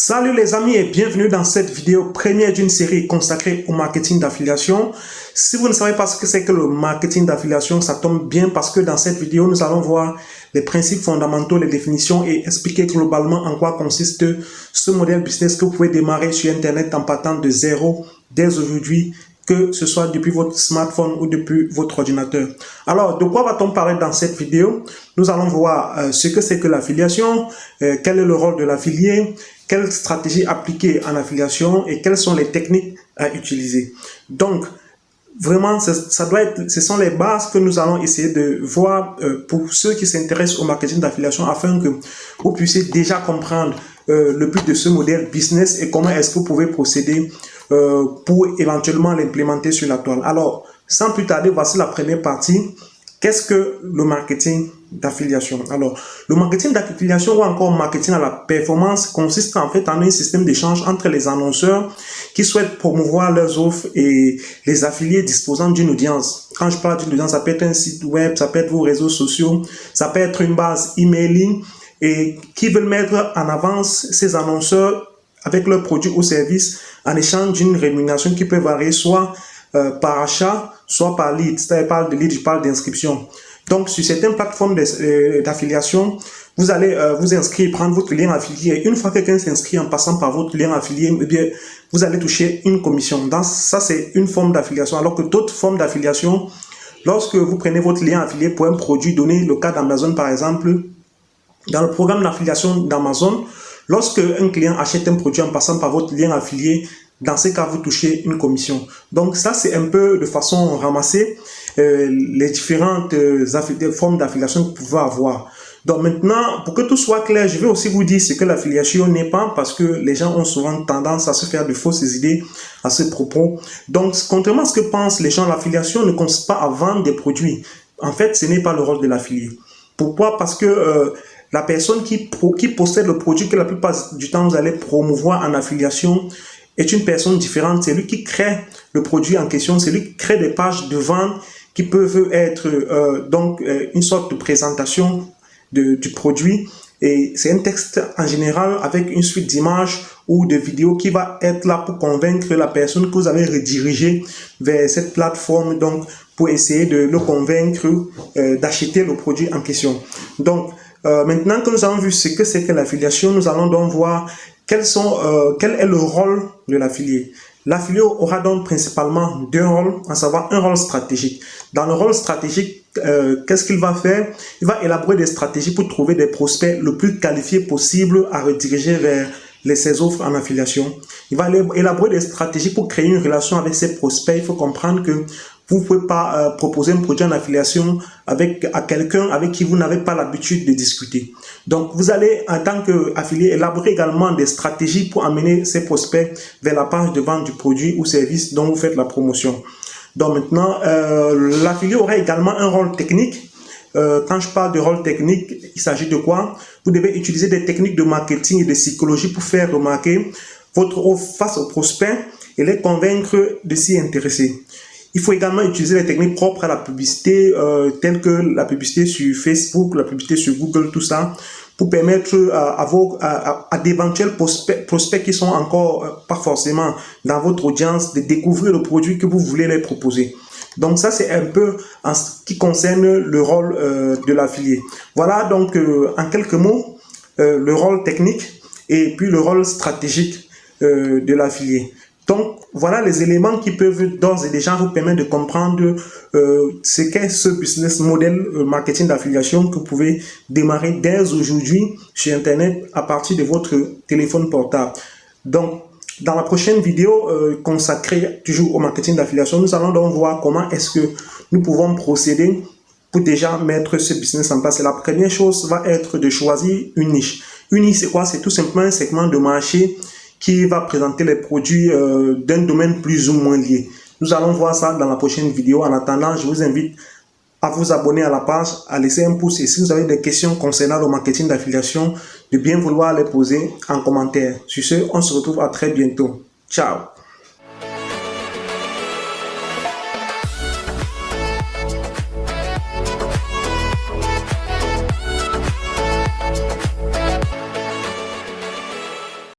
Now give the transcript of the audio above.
Salut les amis et bienvenue dans cette vidéo première d'une série consacrée au marketing d'affiliation. Si vous ne savez pas ce que c'est que le marketing d'affiliation, ça tombe bien parce que dans cette vidéo, nous allons voir les principes fondamentaux, les définitions et expliquer globalement en quoi consiste ce modèle business que vous pouvez démarrer sur Internet en partant de zéro dès aujourd'hui, que ce soit depuis votre smartphone ou depuis votre ordinateur. Alors, de quoi va-t-on parler dans cette vidéo? Nous allons voir ce que c'est que l'affiliation, quel est le rôle de l'affilié, quelle stratégie appliquer en affiliation et quelles sont les techniques à utiliser. Donc, vraiment, ce sont les bases que nous allons essayer de voir pour ceux qui s'intéressent au marketing d'affiliation afin que vous puissiez déjà comprendre le but de ce modèle business et comment est-ce que vous pouvez procéder pour éventuellement l'implémenter sur la toile. Alors, sans plus tarder, voici la première partie. Qu'est-ce que le marketing d'affiliation? Alors, le marketing d'affiliation ou encore marketing à la performance consiste en fait en un système d'échange entre les annonceurs qui souhaitent promouvoir leurs offres et les affiliés disposant d'une audience. Quand je parle d'une audience, ça peut être un site web, ça peut être vos réseaux sociaux, ça peut être une base emailing et qui veulent mettre en avance ces annonceurs avec leurs produits ou services en échange d'une rémunération qui peut varier soit par achat, soit par lead. C'est-à-dire, je parle de lead, je parle d'inscription. Donc, sur certaines plateformes d'affiliation, vous allez vous inscrire, prendre votre lien affilié. Une fois que quelqu'un s'inscrit en passant par votre lien affilié, eh bien, vous allez toucher une commission. Donc, ça, c'est une forme d'affiliation. Alors que d'autres formes d'affiliation, lorsque vous prenez votre lien affilié pour un produit donné, le cas d'Amazon par exemple, dans le programme d'affiliation d'Amazon, lorsque un client achète un produit en passant par votre lien affilié, dans ce cas, vous touchez une commission. Donc ça, c'est un peu de façon ramassée les différentes formes d'affiliation que vous pouvez avoir. Donc maintenant, pour que tout soit clair, je vais aussi vous dire ce que l'affiliation n'est pas parce que les gens ont souvent tendance à se faire de fausses idées à ce propos. Donc, contrairement à ce que pensent les gens, l'affiliation ne consiste pas à vendre des produits. En fait, ce n'est pas le rôle de l'affilié. Pourquoi? Parce que la personne qui possède le produit que la plupart du temps vous allez promouvoir en affiliation est une personne différente. C'est lui qui crée le produit en question, c'est lui qui crée des pages de vente qui peuvent être une sorte de présentation du produit. Et c'est un texte en général avec une suite d'images ou de vidéos qui va être là pour convaincre la personne que vous avez redirigée vers cette plateforme, donc pour essayer de le convaincre d'acheter le produit en question. Donc, maintenant que nous avons vu ce que c'est que l'affiliation, nous allons donc voir quel est le rôle de l'affilié. L'affilié aura donc principalement deux rôles, à savoir un rôle stratégique. Dans le rôle stratégique, qu'est-ce qu'il va faire? Il va élaborer des stratégies pour trouver des prospects le plus qualifiés possible à rediriger vers ses offres en affiliation. Il va élaborer des stratégies pour créer une relation avec ses prospects. Il faut comprendre que vous ne pouvez pas proposer un produit en affiliation à quelqu'un avec qui vous n'avez pas l'habitude de discuter. Donc, vous allez, en tant qu'affilié, élaborer également des stratégies pour amener ces prospects vers la page de vente du produit ou service dont vous faites la promotion. Donc maintenant, l'affilié aura également un rôle technique. Quand je parle de rôle technique, il s'agit de quoi? Vous devez utiliser des techniques de marketing et de psychologie pour faire remarquer votre offre face aux prospects et les convaincre de s'y intéresser. Il faut également utiliser les techniques propres à la publicité, telles que la publicité sur Facebook, la publicité sur Google, tout ça, pour permettre à d'éventuels prospects qui sont encore pas forcément dans votre audience de découvrir le produit que vous voulez leur proposer. Donc ça, c'est un peu en ce qui concerne le rôle de l'affilié. Voilà donc en quelques mots le rôle technique et puis le rôle stratégique de l'affilié. Donc, voilà les éléments qui peuvent d'ores et déjà vous permettre de comprendre ce qu'est ce business model marketing d'affiliation que vous pouvez démarrer dès aujourd'hui sur Internet à partir de votre téléphone portable. Donc, dans la prochaine vidéo consacrée toujours au marketing d'affiliation, nous allons donc voir comment est-ce que nous pouvons procéder pour déjà mettre ce business en place. Et la première chose va être de choisir une niche. Une niche, c'est quoi? C'est tout simplement un segment de marché qui va présenter les produits d'un domaine plus ou moins lié. Nous allons voir ça dans la prochaine vidéo. En attendant, je vous invite à vous abonner à la page, à laisser un pouce et si vous avez des questions concernant le marketing d'affiliation, de bien vouloir les poser en commentaire. Sur ce, on se retrouve à très bientôt. Ciao!